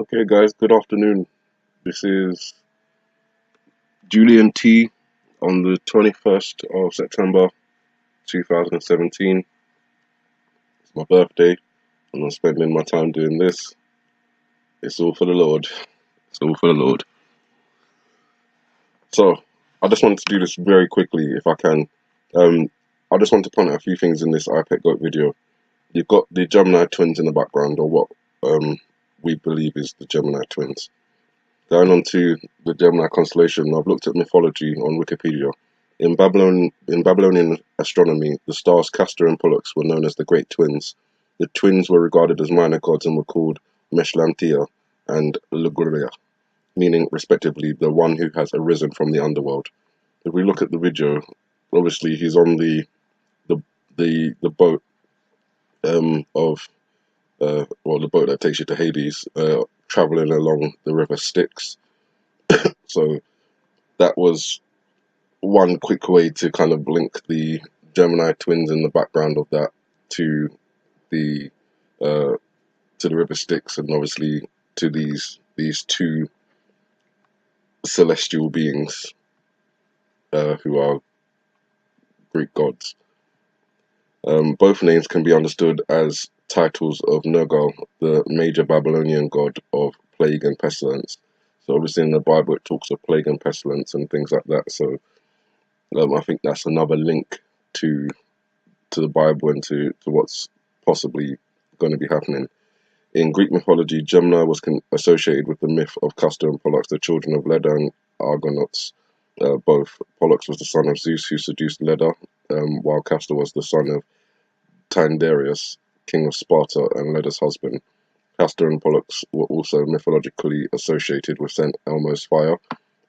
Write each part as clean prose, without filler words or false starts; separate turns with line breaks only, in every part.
Okay, guys, good afternoon. This is Julian T on the 21st of September 2017. It's my birthday, and I'm spending my time doing this. It's all for the Lord. It's all for the Lord. So, I just wanted to do this very quickly, if I can. Um, I just want to point out a few things in this iPet Goat video. You've got the Gemini twins in the background, or what we believe is the Gemini twins. Going on to the Gemini constellation, I've looked at mythology on Wikipedia. In Babylonian astronomy, the stars Castor and Pollux were known as the Great Twins. The twins were regarded as minor gods and were called Meshlantia and Luguria, meaning respectively the one who has arisen from the underworld. If we look at the video, obviously he's on the the boat of the boat that takes you to Hades, traveling along the river Styx. So that was one quick way to kind of link the Gemini twins in the background of that to the uh, to the river Styx, and obviously to these two celestial beings who are Greek gods. Both names can be understood as titles of Nergal, the major Babylonian god of plague and pestilence. So obviously in the Bible it talks of plague and pestilence and things like that. So I think that's another link to the Bible and to what's possibly going to be happening. In Greek mythology, Gemini was associated with the myth of Castor and Pollux, the children of Leda and Argonauts. Both Pollux was the son of Zeus, who seduced Leda, while Castor was the son of Tyndareus, king of Sparta and Leda's husband. Castor and Pollux were also mythologically associated with St. Elmo's fire,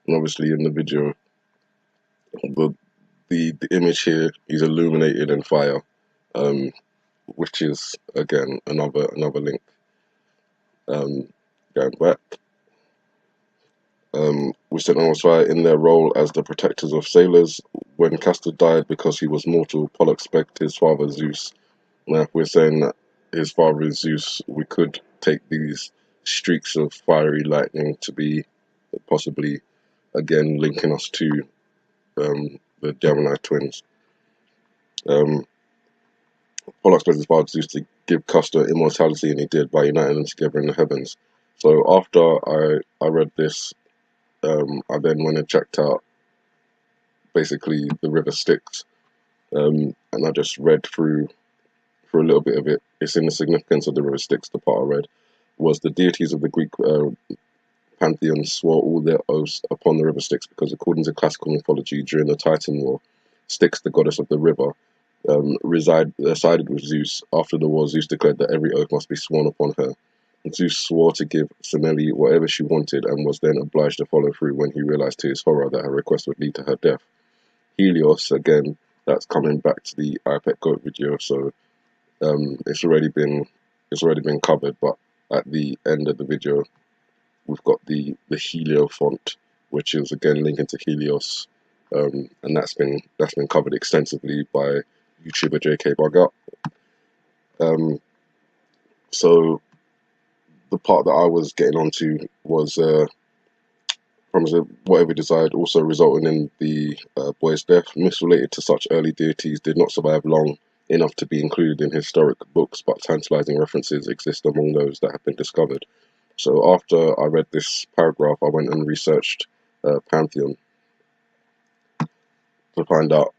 and obviously in the video, the image here is illuminated in fire, which is again another link. Going back, with St. Elmo's fire in their role as the protectors of sailors. When Castor died because he was mortal, Pollux begged his father Zeus. Now, if we're saying that his father is Zeus, we could take these streaks of fiery lightning to be possibly again linking us to the Gemini twins. Pollux begged his father Zeus to give Castor immortality, and he did by uniting them together in the heavens. So after I read this, I then went and checked out basically the river Styx, and I just read through for a little bit of it. It's in the significance of the river Styx. The part I read was the deities of the Greek pantheon swore all their oaths upon the river Styx because, according to classical mythology, during the Titan War, Styx, the goddess of the river, sided with Zeus. After the war, Zeus declared that every oath must be sworn upon her. Zeus swore to give Semele whatever she wanted and was then obliged to follow through when he realized to his horror that her request would lead to her death. Helios, again, that's coming back to the iPet Goat video, so it's already been covered, but at the end of the video we've got the Helio font, which is again linking to Helios, and that's been covered extensively by YouTuber JK Bug Up. So the part that I was getting onto was from whatever desired, also resulting in the boy's death. Myths related to such early deities did not survive long enough to be included in historic books, but tantalizing references exist among those that have been discovered. So after I read this paragraph, I went and researched Pantheon to find out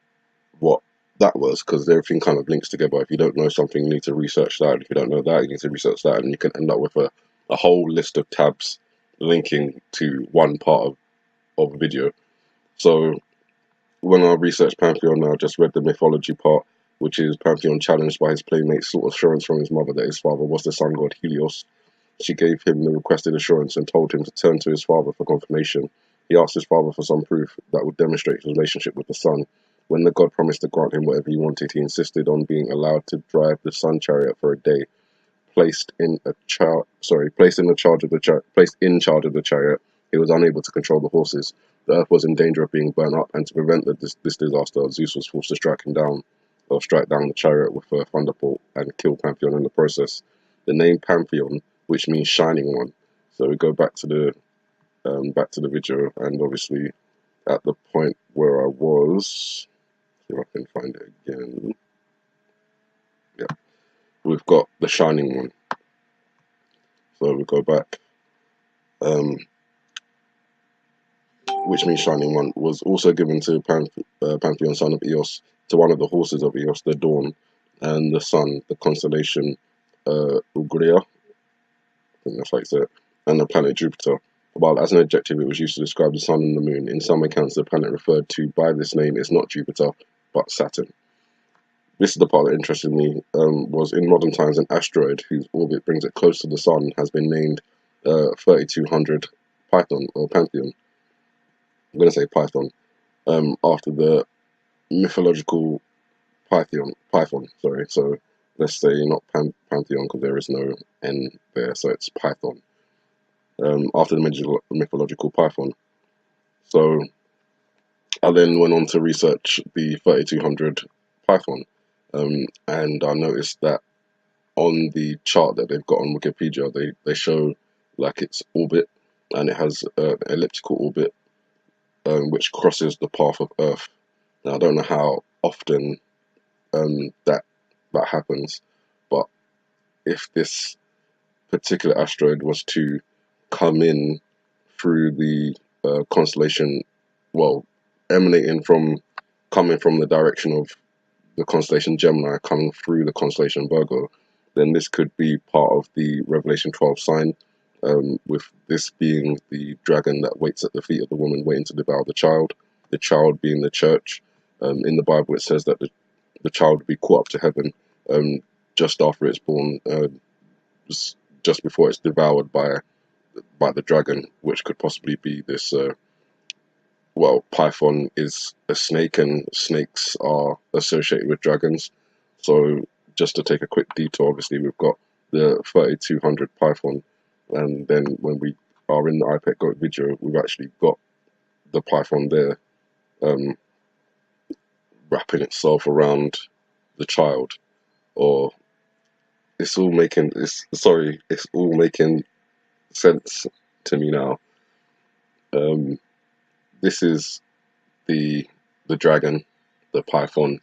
what that was, because everything kind of links together. If you don't know something, you need to research that. If you don't know that, you need to research that, and you can end up with a whole list of tabs linking to one part of a video. So when I researched Pantheon, I just read the mythology part, which is Pantheon challenged by his playmates sought assurance from his mother that his father was the sun god Helios. She gave him the requested assurance and told him to turn to his father for confirmation. He asked his father for some proof that would demonstrate his relationship with the sun. When the god promised to grant him whatever he wanted, he insisted on being allowed to drive the sun chariot for a day. Placed in charge of the chariot, he was unable to control the horses. The earth was in danger of being burnt up, and to prevent this disaster, Zeus was forced to strike down the chariot with a thunderbolt and kill Pantheon in the process. The name Pantheon, which means shining one, So we go back to the video, and obviously at the point where I was, see if I can find it again. Yeah, we've got the shining one. So we go back, which means shining one was also given to Pantheon, son of Eos, to one of the horses of Eos, the dawn, and the sun, the constellation Ugria, I think that's how you say it, and the planet Jupiter. While as an adjective it was used to describe the sun and the moon, in some accounts the planet referred to by this name is not Jupiter, but Saturn. This is the part that interested me, was in modern times an asteroid whose orbit brings it close to the sun has been named 3200 Python, or Pantheon. I'm going to say Python, after the mythological Python, sorry. So let's say not Pantheon because there is no N there, so it's Python. After the mythological Python. So I then went on to research the 3200 Python, and I noticed that on the chart that they've got on Wikipedia, they show like its orbit, and it has an elliptical orbit, which crosses the path of Earth. Now I don't know how often that happens, but if this particular asteroid was to come in through the constellation, well, coming from the direction of the constellation Gemini, coming through the constellation Virgo, then this could be part of the Revelation 12 sign, with this being the dragon that waits at the feet of the woman, waiting to devour the child being the church. In the Bible, it says that the child would be caught up to heaven just after it's born, just before it's devoured by the dragon, which could possibly be this. Well, Python is a snake, and snakes are associated with dragons. So, just to take a quick detour, obviously we've got the 3200 Python, and then when we are in the iPad Goat video, we've actually got the Python there, wrapping itself around the child, or it's all making sense to me now. This is the dragon, the Python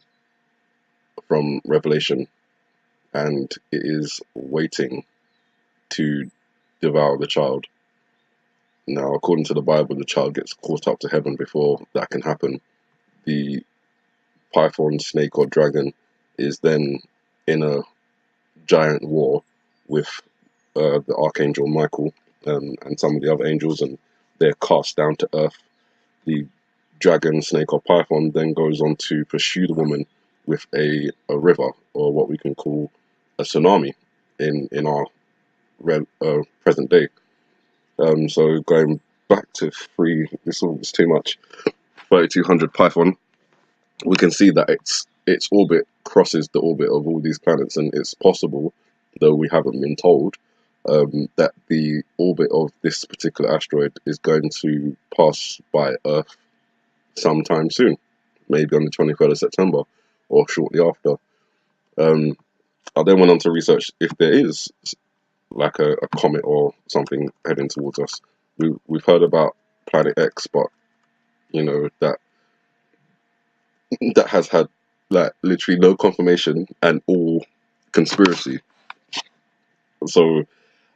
from Revelation, and it is waiting to devour the child. Now, according to the Bible, the child gets caught up to heaven before that can happen. The Python, snake, or dragon is then in a giant war with the Archangel Michael, and some of the other angels, and they're cast down to earth. The dragon, snake, or Python then goes on to pursue the woman with a river, or what we can call a tsunami in our present day. So going back to this was too much. 3200 Python, we can see that its orbit crosses the orbit of all these planets, and it's possible, though we haven't been told, that the orbit of this particular asteroid is going to pass by Earth sometime soon, maybe on the 23rd of September or shortly after. I then went on to research if there is like a comet or something heading towards us. We've heard about Planet X, but you know that has had like literally no confirmation and all conspiracy. So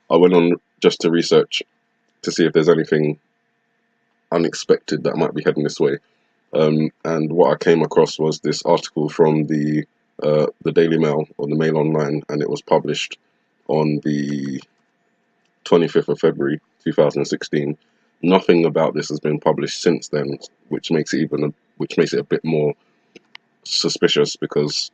I went on just to research to see if there's anything unexpected that might be heading this way. And what I came across was this article from the Daily Mail, or the Mail Online, and it was published on the 25th of February 2016. Nothing about this has been published since then, which makes it a bit more suspicious, because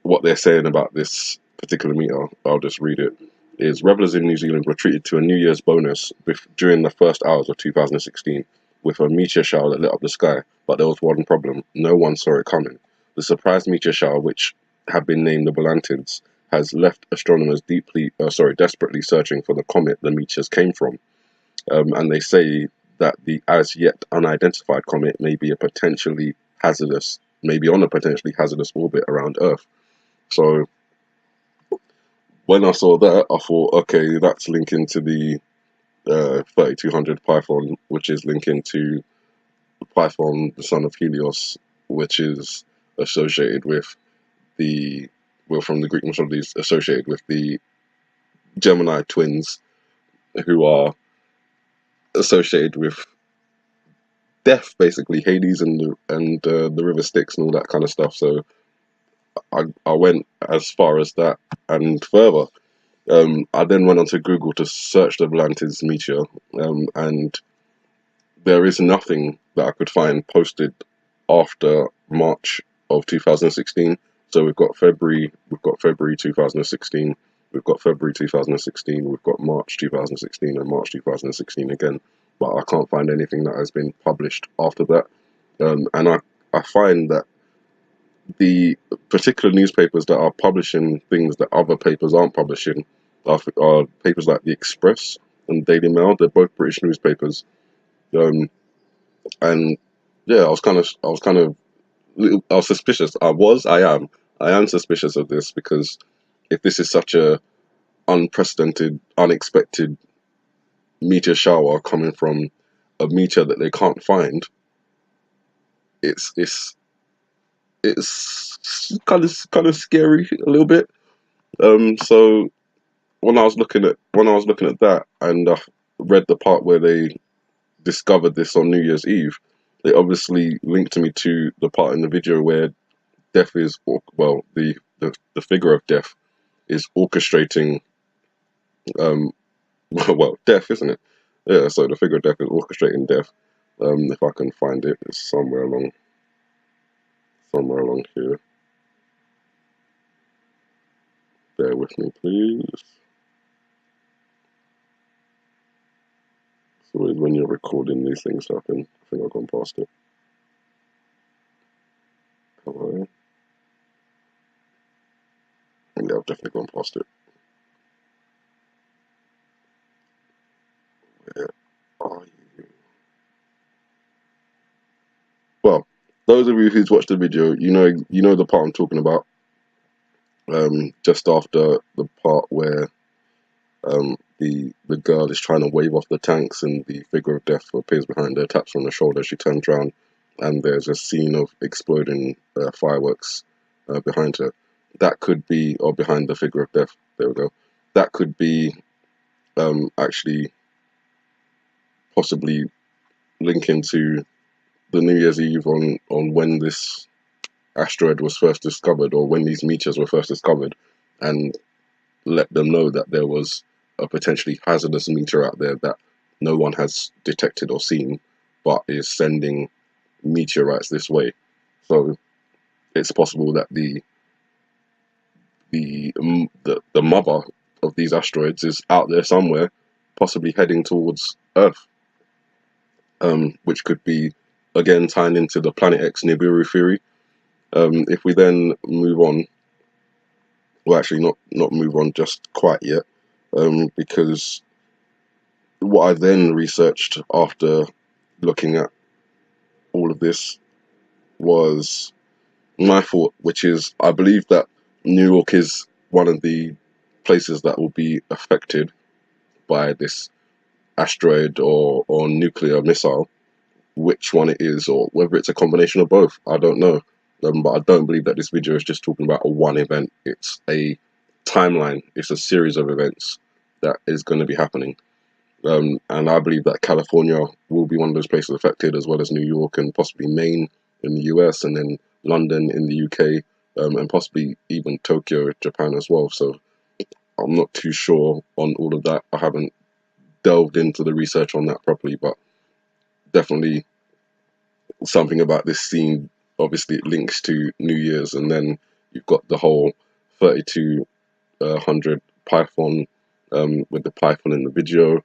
what they're saying about this particular meteor, I'll just read it, is revelers in New Zealand were treated to a New Year's bonus during the first hours of 2016 with a meteor shower that lit up the sky, but there was one problem: no one saw it coming. The surprise meteor shower, which had been named the Volantids, has left astronomers desperately searching for the comet the meteors came from. And they say that the as yet unidentified comet may be on a potentially hazardous orbit around Earth. So when I saw that, I thought, okay, that's linking to the 3200 Python, which is linking to Python, the son of Helios, which is associated with the, well, from the Greek mythology, is associated with the Gemini twins, who are associated with death, basically Hades and the river Styx and all that kind of stuff. So I went as far as that and further. I then went onto Google to search the Volantis meteor, and there is nothing that I could find posted after March of 2016. So we've got February 2016, we've got February 2016, we've got March 2016, and March 2016 again. But I can't find anything that has been published after that. And I find that the particular newspapers that are publishing things that other papers aren't publishing are papers like the Express and Daily Mail. They're both British newspapers. Um, and yeah, I was suspicious. I am suspicious of this, because if this is such a unprecedented, unexpected meteor shower coming from a meteor that they can't find, it's it's it's kind of scary a little bit. So when I was looking at that, and read the part where they discovered this on New Year's Eve, they obviously linked me to the part in the video where death is, well, the figure of death is orchestrating, um well, death, isn't it? Yeah, so the figure of death is orchestrating death. If I can find it, it's somewhere along here. Bear with me, please. So when you're recording these things happen. I think I've gone past it. Hello? Yeah, I've definitely gone past it. Where are you? Well, those of you who's watched the video, you know the part I'm talking about. Just after the part where the girl is trying to wave off the tanks, and the figure of death appears behind her, taps her on the shoulder. She turns around, and there's a scene of exploding fireworks behind her. That could be, or behind the figure of death. There we go. That could be actually possibly linking to the New Year's Eve on when this asteroid was first discovered, or when these meteors were first discovered, and let them know that there was a potentially hazardous meteor out there that no one has detected or seen, but is sending meteorites this way. So it's possible that the mother of these asteroids is out there somewhere, possibly heading towards Earth, which could be, again, tying into the Planet X Nibiru theory. If we then move on, well, actually not move on just quite yet, because what I then researched after looking at all of this was my thought, which is, I believe that New York is one of the places that will be affected by this asteroid or nuclear missile. Which one it is, or whether it's a combination of both, I don't know. But I don't believe that this video is just talking about a one event. It's a timeline. It's a series of events that is going to be happening. And I believe that California will be one of those places affected, as well as New York and possibly Maine in the US, and then London in the UK, and possibly even Tokyo, Japan as well. So I'm not too sure on all of that. I haven't delved into the research on that properly, but definitely something about this scene. Obviously, it links to New Year's, and then you've got the whole 3200 Python, with the Python in the video,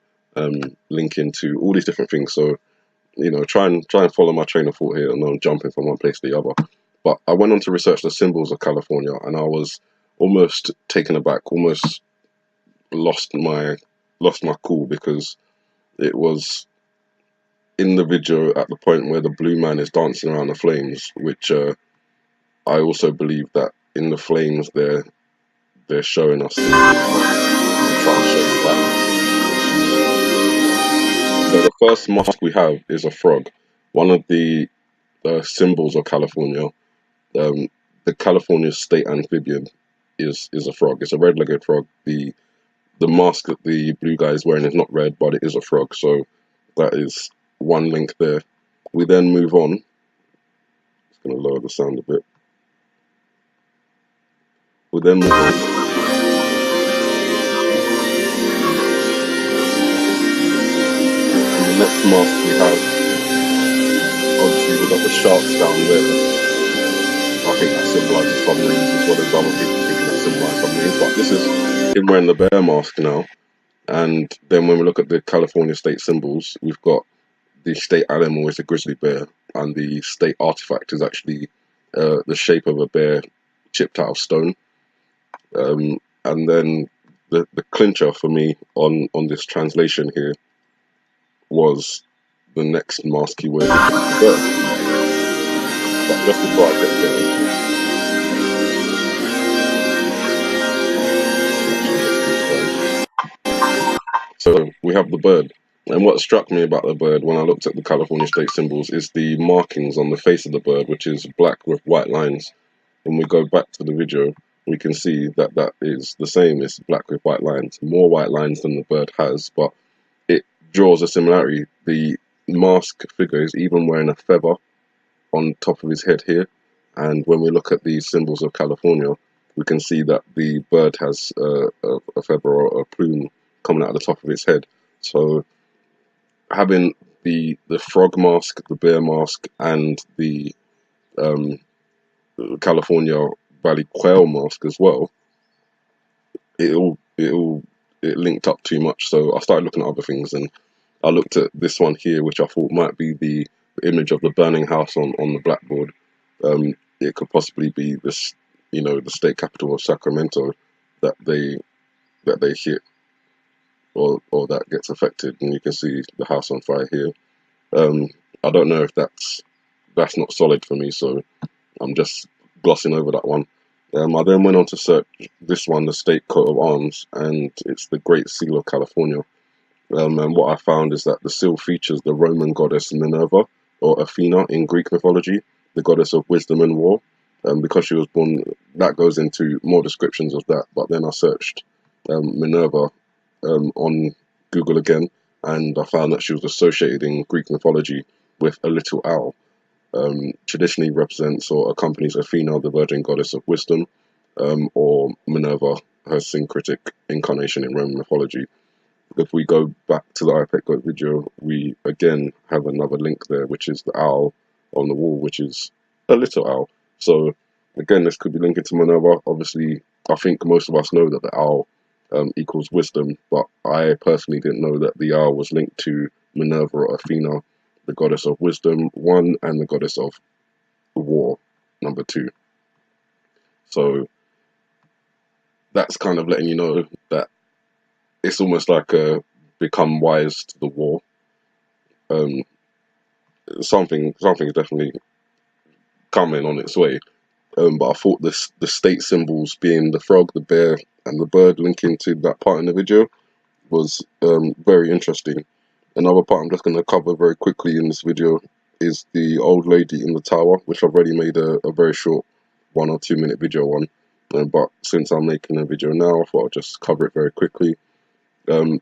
linking to all these different things. So, try and follow my train of thought here, and not jumping from one place to the other. But I went on to research the symbols of California, and I was almost taken aback, almost lost my cool, because it was in the video at the point where the blue man is dancing around the flames, which I also believe that in the flames they're showing us. I'm trying to show you that. So the first mosque we have is a frog, one of the symbols of California. Um, the California state amphibian is a frog. It's a red-legged frog. The mask that the blue guy is wearing is not red, but it is a frog. So that is one link there. We then move on. Just going to lower the sound a bit. We then move on. And the next mask we have, obviously we've got the sharks down there. I think that symbolises submarines as well as other people thinking that symbolises submarines. But this is him wearing the bear mask now. And then when we look at the California state symbols, we've got the state animal is a grizzly bear, and the state artifact is actually the shape of a bear chipped out of stone. And then the clincher for me on this translation here was the next mask keyword, which is the bird. But just before I get there, so we have the bird. And what struck me about the bird when I looked at the California state symbols is the markings on the face of the bird, which is black with white lines. When we go back to the video, we can see that that is the same. It's black with white lines, more white lines than the bird has, but it draws a similarity. The mask figure is even wearing a feather on top of his head here, and when we look at the symbols of California, we can see that the bird has a feather or a plume coming out of the top of its head. So having the frog mask, the bear mask, and the California Valley quail mask as well, it linked up too much. So I started looking at other things, and I looked at this one here, which I thought might be the image of the burning house on the blackboard. It could possibly be this, the state capital of Sacramento that they hit, or that gets affected, and you can see the house on fire here. I don't know if that's not solid for me, so I'm just glossing over that one. I then went on to search this one, the state coat of arms, and it's the Great Seal of California. And what I found is that the seal features the Roman goddess Minerva, or Athena in Greek mythology, the goddess of wisdom and war. Because she was born, that goes into more descriptions of that. But then I searched Minerva on Google again, and I found that she was associated in Greek mythology with a little owl. Traditionally represents or accompanies Athena, the virgin goddess of wisdom, or Minerva, her syncretic incarnation in Roman mythology. If we go back to the iPad Goat video, we again have another link there, which is the owl on the wall, which is a little owl. So again, this could be linking to Minerva. Obviously, I think most of us know that the owl equals wisdom, but I personally didn't know that the owl was linked to Minerva or Athena, the goddess of wisdom, 1, and the goddess of war, 2. So that's kind of letting you know that it's almost like a become wise to the war. Something is definitely coming on its way. But I thought the state symbols being the frog, the bear, and the bird linking to that part in the video was very interesting. Another part I'm just going to cover very quickly in this video is the old lady in the tower, which I've already made a very short 1 or 2 minute video on. But since I'm making a video now, I thought I'll just cover it very quickly.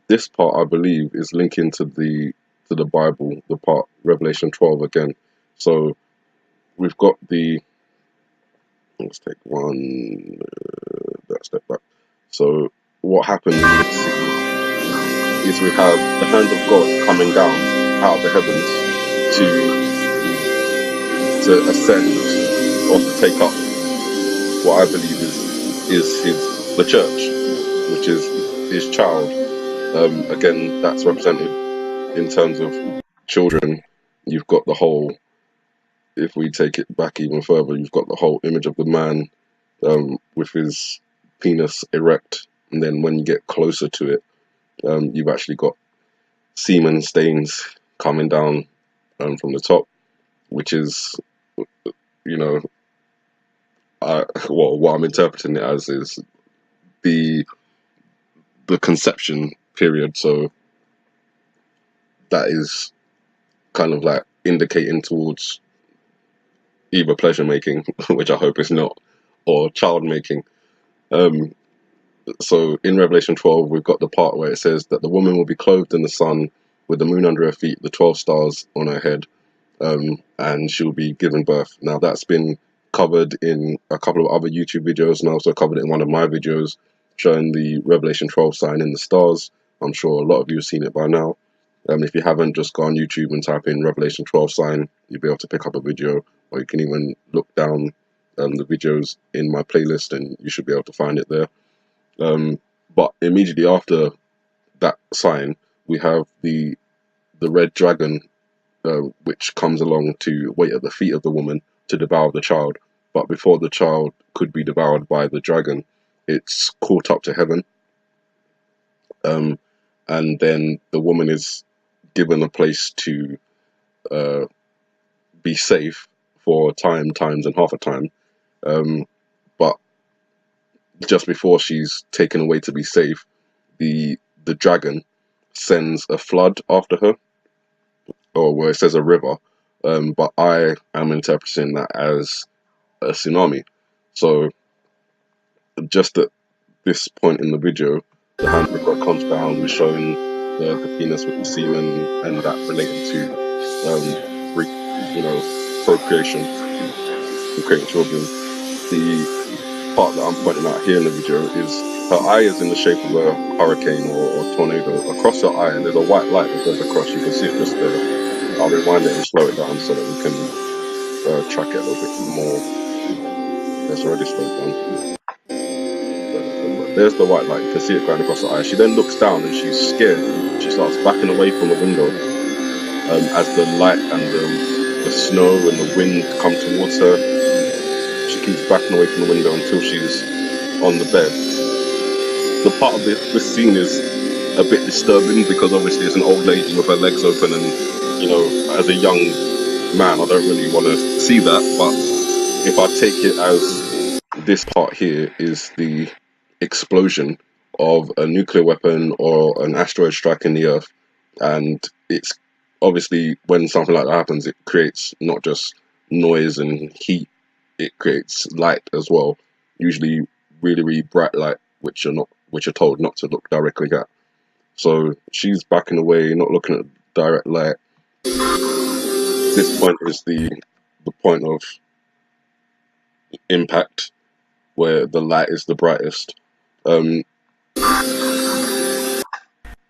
This part, I believe, is linking to the Bible, the part Revelation 12 again. So we've got let's take that step back. So what happens is we have the hand of God coming down out of the heavens to ascend or to take up what I believe is the church, which is his child. Again, that's represented in terms of children. You've got the whole, if we take it back even further, you've got the whole image of the man with his penis erect, and then when you get closer to it, you've actually got semen stains coming down from the top, which is, what I'm interpreting it as is the conception period. So that is kind of like indicating towards either pleasure making, which I hope is not, or child making. So in Revelation 12, we've got the part where it says that the woman will be clothed in the sun with the moon under her feet, the 12 stars on her head, and she'll be given birth. Now, that's been covered in a couple of other YouTube videos, and I also covered it in one of my videos showing the Revelation 12 sign in the stars. I'm sure a lot of you have seen it by now. If you haven't, just go on YouTube and type in Revelation 12 sign. You'll be able to pick up a video, or you can even look down the videos in my playlist and you should be able to find it there. But immediately after that sign, we have the red dragon, which comes along to wait at the feet of the woman to devour the child. But before the child could be devoured by the dragon, it's caught up to heaven. And then the woman is given a place to be safe for times and half a time. But just before she's taken away to be safe, the dragon sends a flood after her, or where it says a river, but I am interpreting that as a tsunami. So just at this point in the video, the hand of God comes down, we're showing the penis with the semen, and that relating to procreation and creating children. The part that I'm pointing out here in the video is her eye is in the shape of a hurricane or tornado. Across her eye, and there's a white light that goes across. You can see it just there. I'll rewind it and slow it down so that we can track it a little bit more. It's already slowed down. There's the white light. You can see it going across her eye. She then looks down and she's scared. She starts backing away from the window as the light and the snow and the wind come towards her. She keeps backing away from the window until she's on the bed. The part of this scene is a bit disturbing because obviously it's an old lady with her legs open, and as a young man, I don't really want to see that. But if I take it as this part here is the explosion of a nuclear weapon or an asteroid striking the Earth, and it's obviously when something like that happens, it creates not just noise and heat, it creates light as well. Usually really, really bright light, which are told not to look directly at. So she's backing away, not looking at direct light. This point is the point of impact, where the light is the brightest. In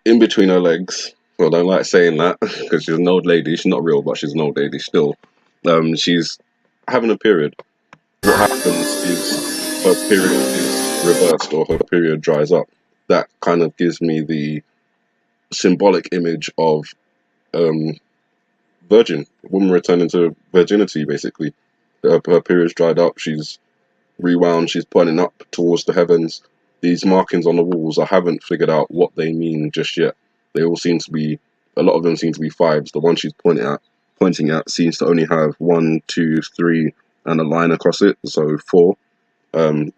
between her legs, well, I don't like saying that because she's an old lady. She's not real, but she's an old lady still. She's having a period. What happens is her period is reversed, or her period dries up. That kind of gives me the symbolic image of virgin, woman returning to virginity, basically. Her period's dried up, she's rewound, she's pointing up towards the heavens. These markings on the walls, I haven't figured out what they mean just yet. They all seem to be, a lot of them seem to be fives. The one she's pointing at seems to only have 1, 2, 3, and a line across it, so 4. I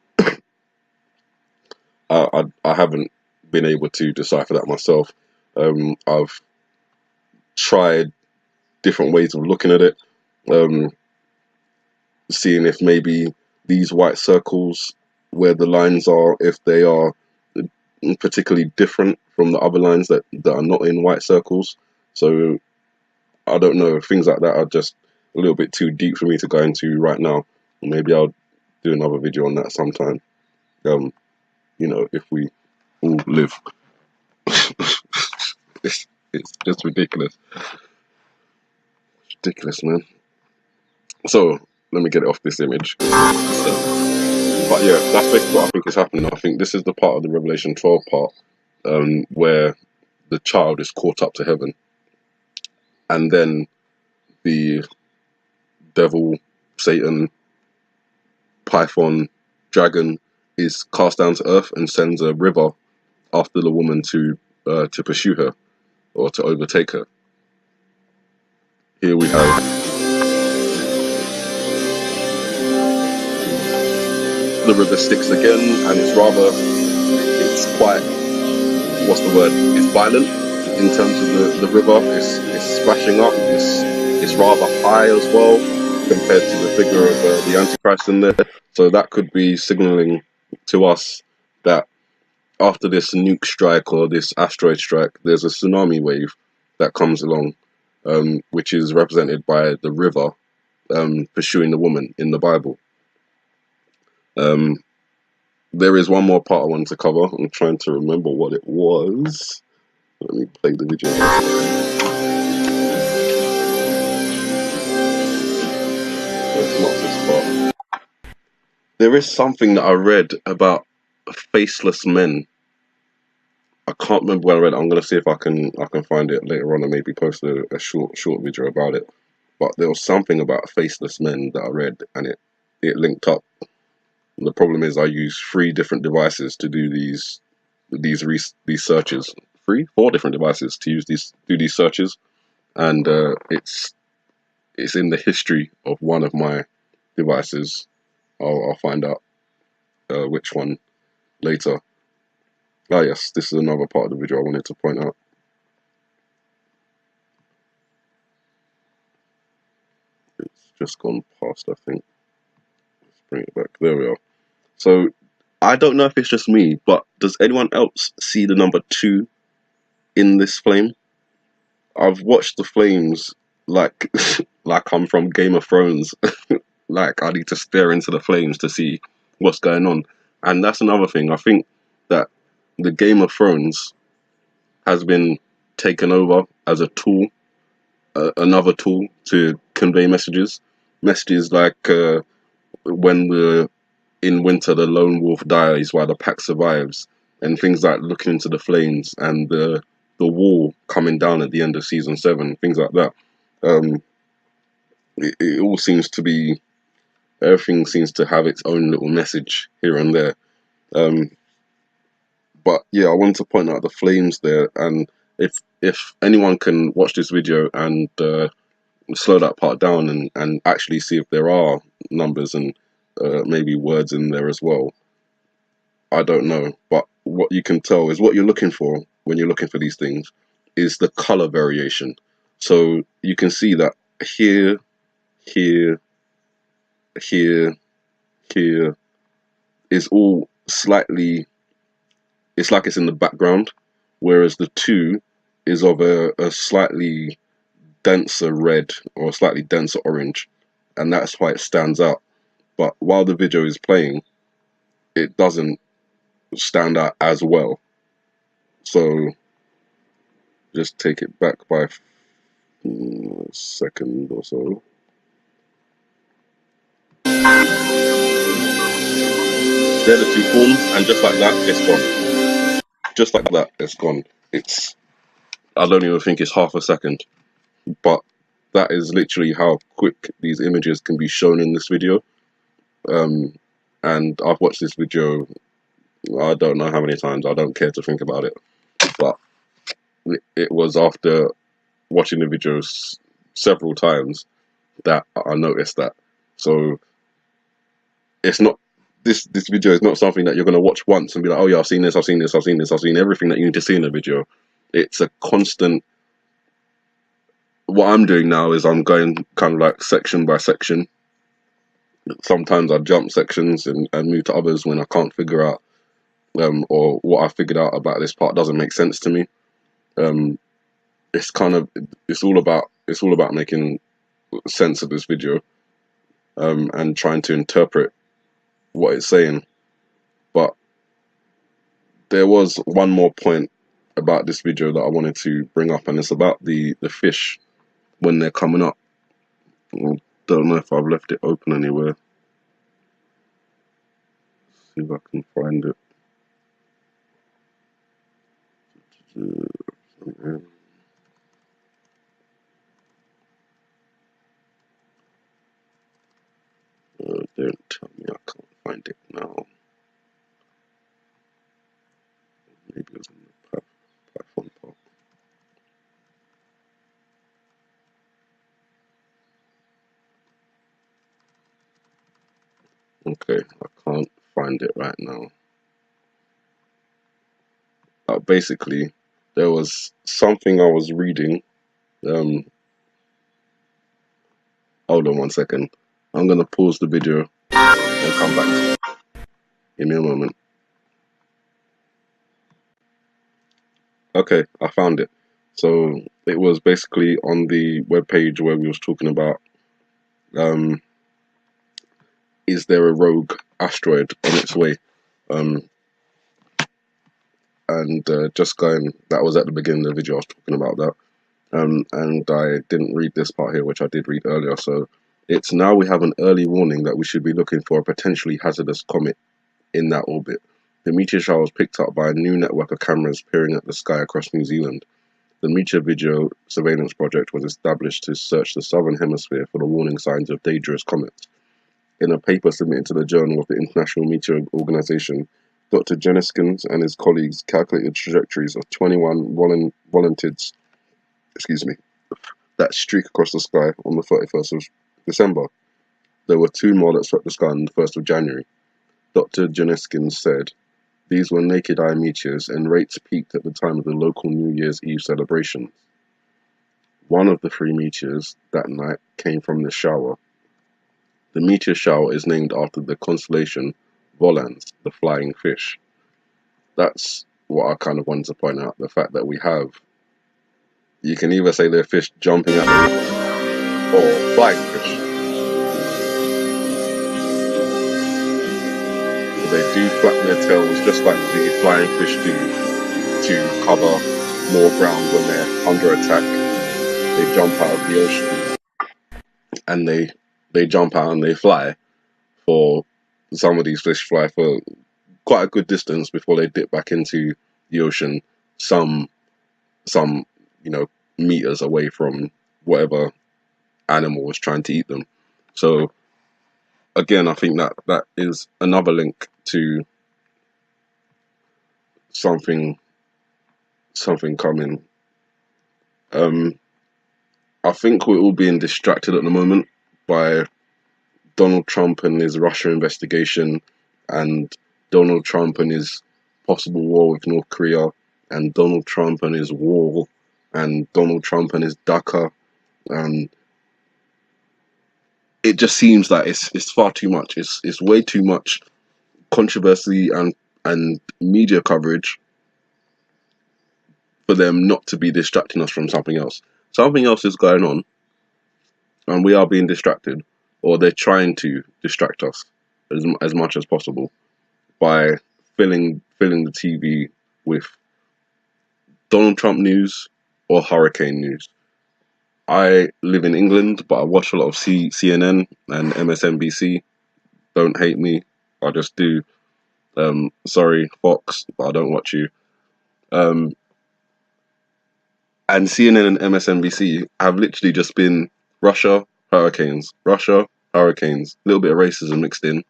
haven't been able to decipher that myself. I've tried different ways of looking at it, seeing if maybe these white circles where the lines are, if they are particularly different from the other lines that are not in white circles. So I don't know, things like that are just a little bit too deep for me to go into right now. Maybe I'll do another video on that sometime, if we all live. It's just ridiculous, man. So let me get it off this image. But yeah, that's basically what I think is happening. I think this is the part of the Revelation 12 part where the child is caught up to heaven, and then the devil, Satan, Python, dragon is cast down to earth and sends a river after the woman to pursue her or to overtake her. Here we have the river sticks again, and it's quite, what's the word? It's violent. in terms of the river. It's splashing up. It's rather high as well compared to the figure of the Antichrist in there. So that could be signaling to us that after this nuke strike or this asteroid strike, there's a tsunami wave that comes along, which is represented by the river pursuing the woman in the Bible. There is one more part I wanted to cover. I'm trying to remember what it was. Let me play the video. It's not this part. There is something that I read about faceless men. I can't remember where I read it. I'm gonna see if I can find it later on and maybe post a short video about it. But there was something about faceless men that I read, and it linked up. The problem is I use 3 different devices to do these searches. 4 different devices to do these searches, and it's in the history of one of my devices. I'll find out which one later. Ah yes, this is another part of the video I wanted to point out. It's just gone past, I think. Let's bring it back. There we are. So I don't know if it's just me, but does anyone else see the number 2 in this flame? I've watched the flames like like I'm from Game of Thrones. Like I need to stare into the flames to see what's going on. And that's another thing. I think that the Game of Thrones has been taken over as a tool, another tool to convey messages. Messages like when in winter the lone wolf dies while the pack survives, and things like looking into the flames and the wall coming down at the end of season 7, things like that. It all seems to be, everything seems to have its own little message here and there. But yeah, I wanted to point out the flames there, and if anyone can watch this video and slow that part down and actually see if there are numbers and maybe words in there as well. I don't know, but what you can tell is what you're looking for when you're looking for these things is the color variation. So you can see that here, here, here, here is all slightly, it's like it's in the background, whereas the 2 is of a slightly denser red or a slightly denser orange, and that's why it stands out. But while the video is playing, it doesn't stand out as well. So just take it back by a second or so. They're the 2 forms, and just like that, it's gone. Just like that, it's gone. I don't even think it's half a second, but that is literally how quick these images can be shown in this video. And I've watched this video, I don't know how many times, I don't care to think about it, but it was after watching the videos several times that I noticed that. So it's not, this video is not something that you're going to watch once and be like, oh yeah, I've seen this, I've seen this, I've seen this, I've seen everything that you need to see in the video. It's a constant. What I'm doing now is I'm going kind of like section by section. Sometimes I jump sections and move to others when I can't figure out or what I figured out about this part doesn't make sense to me. It's all about making sense of this video and trying to interpret what it's saying. But there was one more point about this video that I wanted to bring up, and it's about the fish when they're coming up. I don't know if I've left it open anywhere. See if I can find it. Don't tell me I can't find it now. Maybe it was in the platform part. Okay, I can't find it right now. Basically, there was something I was reading. Um, Hold on one second. I'm gonna pause the video and come back to it. Give me a moment. Okay, I found it. So it was basically on the webpage where we was talking about um, is there a rogue asteroid on its way? Um, and just going, that was at the beginning of the video. I was talking about that. And I didn't read this part here, which I did read earlier. So it's now we have an early warning that we should be looking for a potentially hazardous comet in that orbit. The meteor shower was picked up by a new network of cameras peering at the sky across New Zealand. The Meteor Video Surveillance Project was established to search the southern hemisphere for the warning signs of dangerous comets. In a paper submitted to the Journal of the International Meteor Organization, Dr. Jeniskins and his colleagues calculated trajectories of 21 volatids, that streak across the sky on the 31st of December. There were 2 more that swept the sky on the 1st of January. Dr. Jeniskins said, these were naked-eye meteors, and rates peaked at the time of the local New Year's Eve celebrations. One of the 3 meteors that night came from the shower. The meteor shower is named after the constellation Volans, the flying fish. That's what I kind of wanted to point out, the fact that we have, you can either say they're fish jumping at the water or flying fish. They do flatten their tails just like the flying fish do to cover more ground when they're under attack. They jump out of the ocean and they jump out and they fly. For some of these fish fly for quite a good distance before they dip back into the ocean, some meters away from whatever animal was trying to eat them. So again, I think that is another link to something coming. I think we're all being distracted at the moment by Donald Trump and his Russia investigation, and Donald Trump and his possible war with North Korea, and Donald Trump and his wall, and Donald Trump and his DACA, and it just seems like it's far too much. It's way too much controversy and media coverage for them not to be distracting us from something else. Something else is going on, and we are being distracted, or they're trying to distract us as much as possible by filling the TV with Donald Trump news or hurricane news. I live in England, but I watch a lot of CNN and MSNBC. Don't hate me, I just do. Sorry, Fox, but I don't watch you. And CNN and MSNBC have literally just been Russia, hurricanes, a little bit of racism mixed in.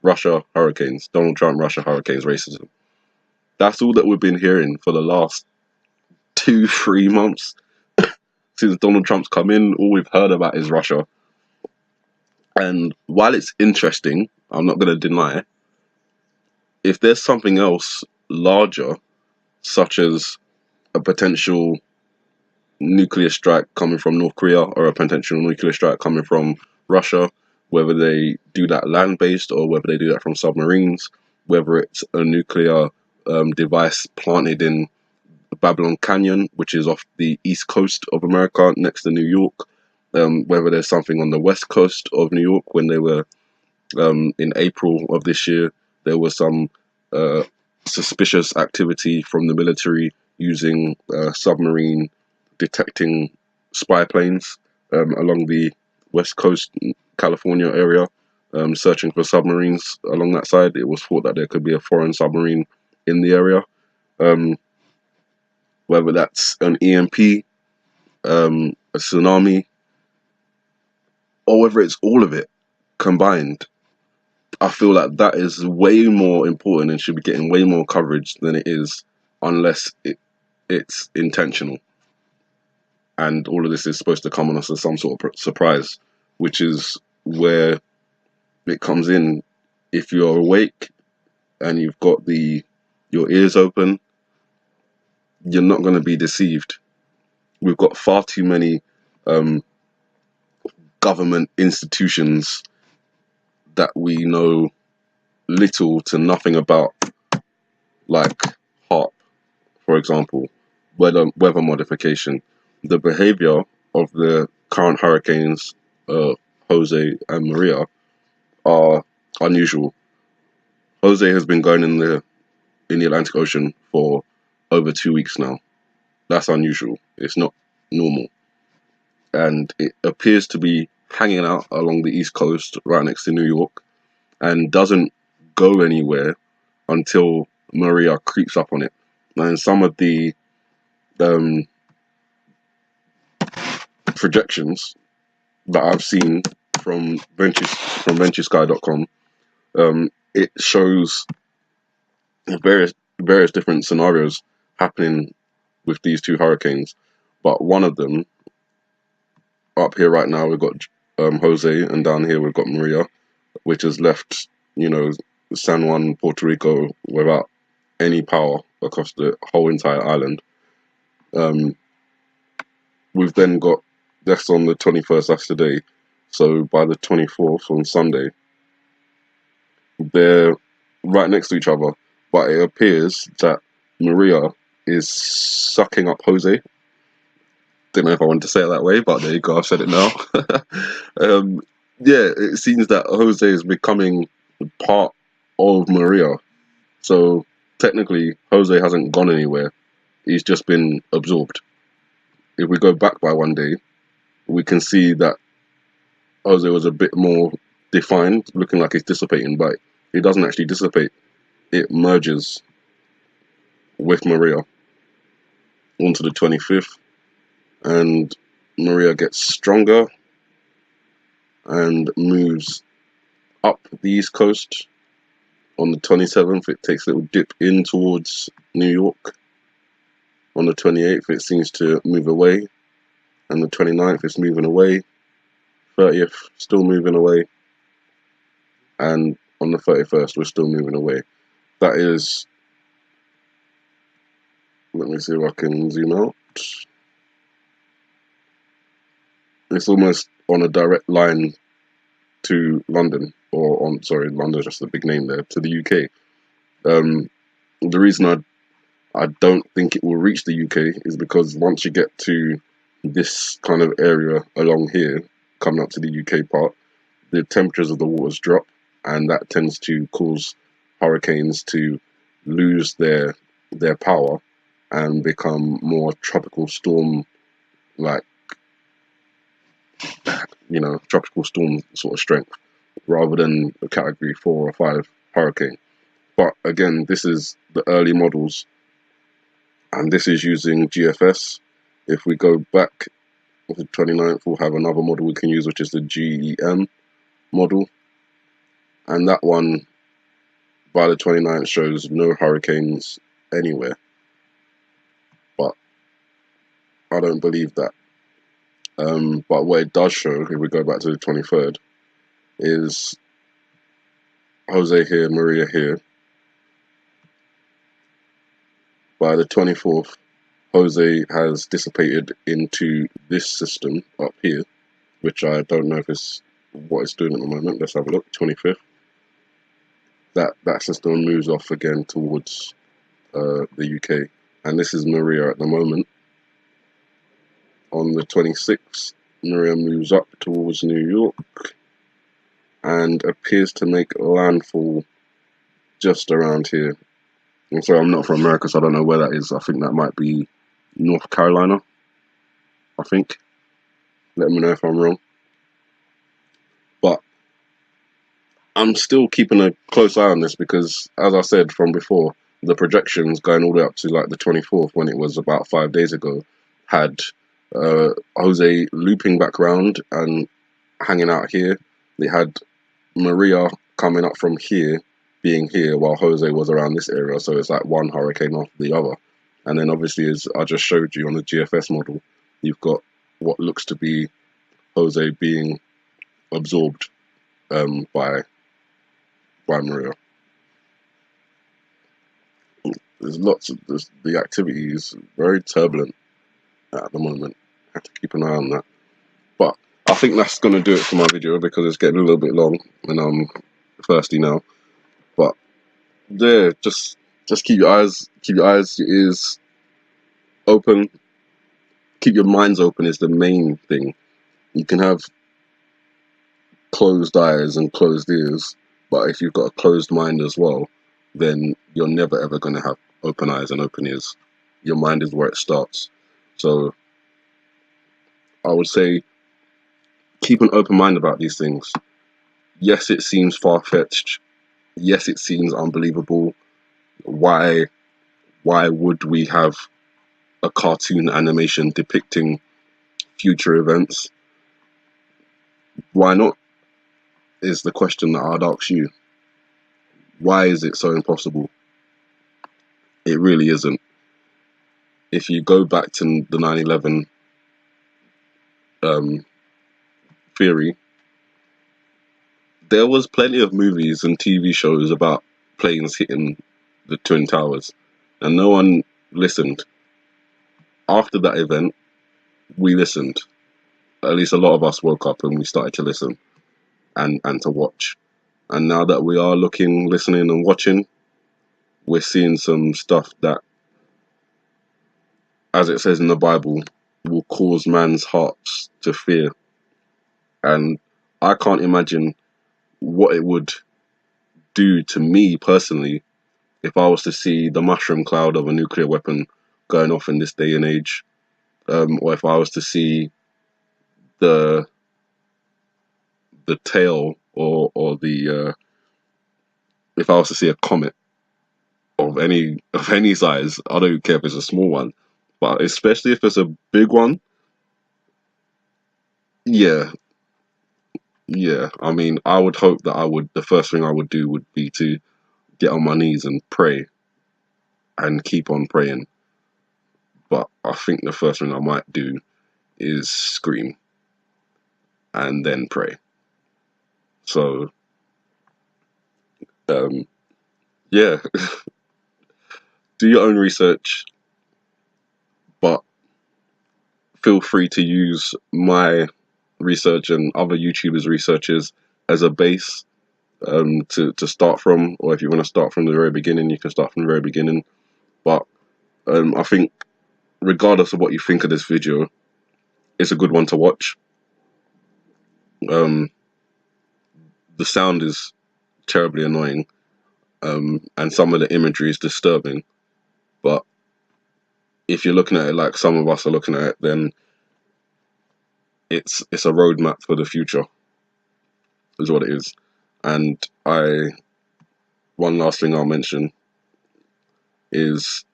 Russia, hurricanes, Donald Trump, Russia, hurricanes, racism. That's all that we've been hearing for the last 2-3 months. Since Donald Trump's come in, all we've heard about is Russia. And while it's interesting, I'm not going to deny, if there's something else larger, such as a potential nuclear strike coming from North Korea or a potential nuclear strike coming from Russia, whether they do that land-based or whether they do that from submarines, whether it's a nuclear device planted in Babylon Canyon, which is off the east coast of America next to New York, whether there's something on the west coast of New York. When they were in April of this year, there was some suspicious activity from the military using submarine detecting spy planes along the west coast California area, searching for submarines along that side. It was thought that there could be a foreign submarine in the area. Whether that's an EMP, a tsunami, or whether it's all of it combined, I feel like that is way more important and should be getting way more coverage than it is, unless it's intentional. And all of this is supposed to come on us as some sort of surprise, which is where it comes in. If you're awake and you've got your ears open, you're not going to be deceived. We've got far too many um, government institutions that we know little to nothing about, like HARP, for example, weather modification. The behavior of the current hurricanes, Jose and Maria, are unusual. Jose has been going in the Atlantic Ocean for over 2 weeks now. That's unusual. It's not normal. And it appears to be hanging out along the East Coast right next to New York and doesn't go anywhere until Maria creeps up on it. And some of the um, projections that I've seen from VentureSky.com, it shows various different scenarios happening with these two hurricanes. But one of them, up here right now, we've got Jose, and down here we've got Maria, which has left, San Juan, Puerto Rico without any power across the whole entire island. We've then got, that's on the 21st, that's today. So by the 24th, on Sunday, they're right next to each other. But it appears that Maria is sucking up Jose. Didn't know if I wanted to say it that way, but there you go, I've said it now. Yeah, it seems that Jose is becoming part of Maria. So technically, Jose hasn't gone anywhere. He's just been absorbed. If we go back by one day, we can see that Jose was a bit more defined, looking like he's dissipating, but it doesn't actually dissipate. It merges with Maria onto the 25th, and Maria gets stronger and moves up the East Coast. On the 27th, it takes a little dip in towards New York. On the 28th, it seems to move away. And the 29th, it's moving away. 30th, still moving away. And on the 31st, we're still moving away. That is, let me see if I can zoom out. It's almost on a direct line to London, London's just a big name there, to the UK. The reason I don't think it will reach the UK is because once you get to this kind of area along here, coming up to the UK part, the temperatures of the waters drop, and that tends to cause hurricanes to lose their power and become more tropical storm, like, tropical storm sort of strength, rather than a category 4 or 5 hurricane. But again, this is the early models, and this is using GFS. If we go back to the 29th, we'll have another model we can use, which is the GEM model. And that one, by the 29th, shows no hurricanes anywhere. But I don't believe that. But what it does show, if we go back to the 23rd, is Jose here, Maria here. By the 24th, Jose has dissipated into this system up here, which I don't know if it's what it's doing at the moment. Let's have a look. 25th. That system moves off again towards the UK, and this is Maria at the moment. On the 26th, Maria moves up towards New York and appears to make landfall just around here. I'm sorry, I'm not from America, so I don't know where that is. I think that might be North Carolina, I think. Let me know if I'm wrong. But I'm still keeping a close eye on this because, as I said from before, the projections going all the way up to like the 24th, when it was about 5 days ago, had Jose looping back round and hanging out here. They had Maria coming up from here, being here, while Jose was around this area. So it's like one hurricane after the other. And then obviously, as I just showed you on the GFS model, you've got what looks to be Jose being absorbed by Maria. there's lots of the activity is very turbulent at the moment. I have to keep an eye on that. But I think that's going to do it for my video because it's getting a little bit long and I'm thirsty now. But yeah, just keep your eyes, your ears open. Keep your minds open is the main thing. You can have closed eyes and closed ears, but if you've got a closed mind as well, then you're never ever going to have open eyes and open ears. Your mind is where it starts. So I would say keep an open mind about these things. Yes, it seems far-fetched. Yes, it seems unbelievable. Why would we have a cartoon animation depicting future events? Why not is the question that I'd ask you. Why is it so impossible? It really isn't. If you go back to the 9/11 theory, there was plenty of movies and TV shows about planes hitting the Twin Towers, and no one listened. After that event, we listened. At least a lot of us woke up and we started to listen and to watch. And now that we are looking, listening, and watching, we're seeing some stuff that, as it says in the Bible, will cause man's hearts to fear. And I can't imagine what it would do to me personally if I was to see the mushroom cloud of a nuclear weapon going off in this day and age, or if I was to see the tail or the if I was to see a comet of any size. I don't care if it's a small one, but especially if it's a big one. Yeah, yeah. I mean, I would hope that the first thing I would do would be to get on my knees and pray and keep on praying. But I think the first thing I might do is scream and then pray. So, yeah, do your own research, but feel free to use my research and other YouTubers' researches as a base to start from. Or if you want to start from the very beginning, you can start from the very beginning. But I think, regardless of what you think of this video, it's a good one to watch. The sound is terribly annoying, and some of the imagery is disturbing. But if you're looking at it like some of us are looking at it, then it's a roadmap for the future, is what it is. And one last thing I'll mention is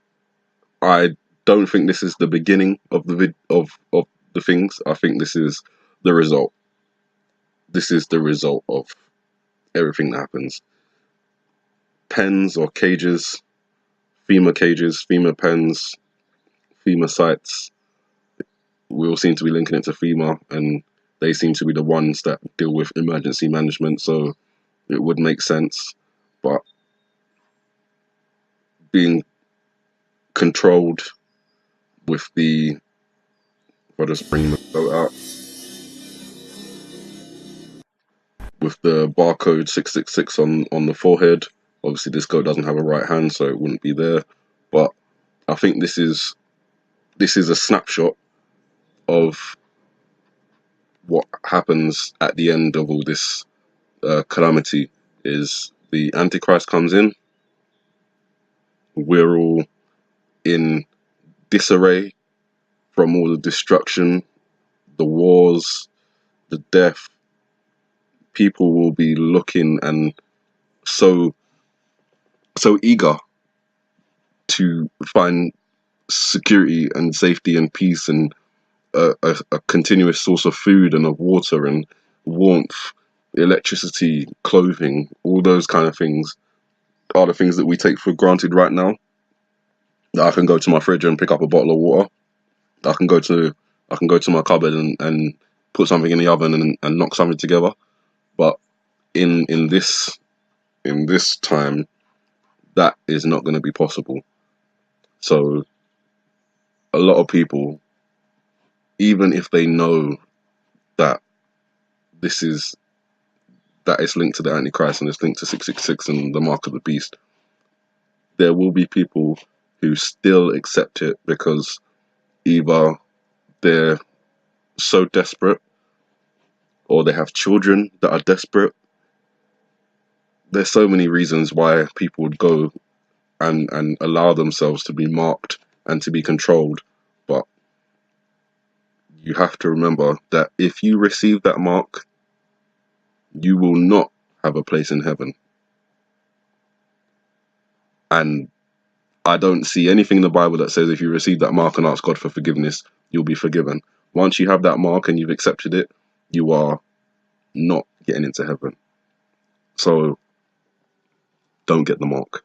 I don't think this is the beginning of of the things. I think this is the result. This is the result of everything that happens. Pens or cages, FEMA pens, FEMA sites. We all seem to be linking it to FEMA, and they seem to be the ones that deal with emergency management, so it would make sense. But being controlled with the, if I just bring the boat out, with the barcode 666 on the forehead. Obviously, this goat doesn't have a right hand, so it wouldn't be there. But I think this is a snapshot of what happens at the end of all this calamity. Is the Antichrist comes in, we're all in disarray from all the destruction, the wars, the death. People will be looking and so eager to find security and safety and peace and a continuous source of food and of water and warmth, electricity, clothing. All those kind of things are the things that we take for granted right now. I can go to my fridge and pick up a bottle of water. I can go to my cupboard and put something in the oven and knock something together. But in this time, that is not going to be possible. So a lot of people, even if they know that this is that it's linked to the Antichrist and it's linked to 666 and the mark of the beast, there will be people who still accept it because either they're so desperate or they have children that are desperate. There's so many reasons why people would go and allow themselves to be marked and to be controlled. But you have to remember that if you receive that mark, you will not have a place in heaven. And I don't see anything in the Bible that says if you receive that mark and ask God for forgiveness, you'll be forgiven. Once you have that mark and you've accepted it, you are not getting into heaven. So don't get the mark.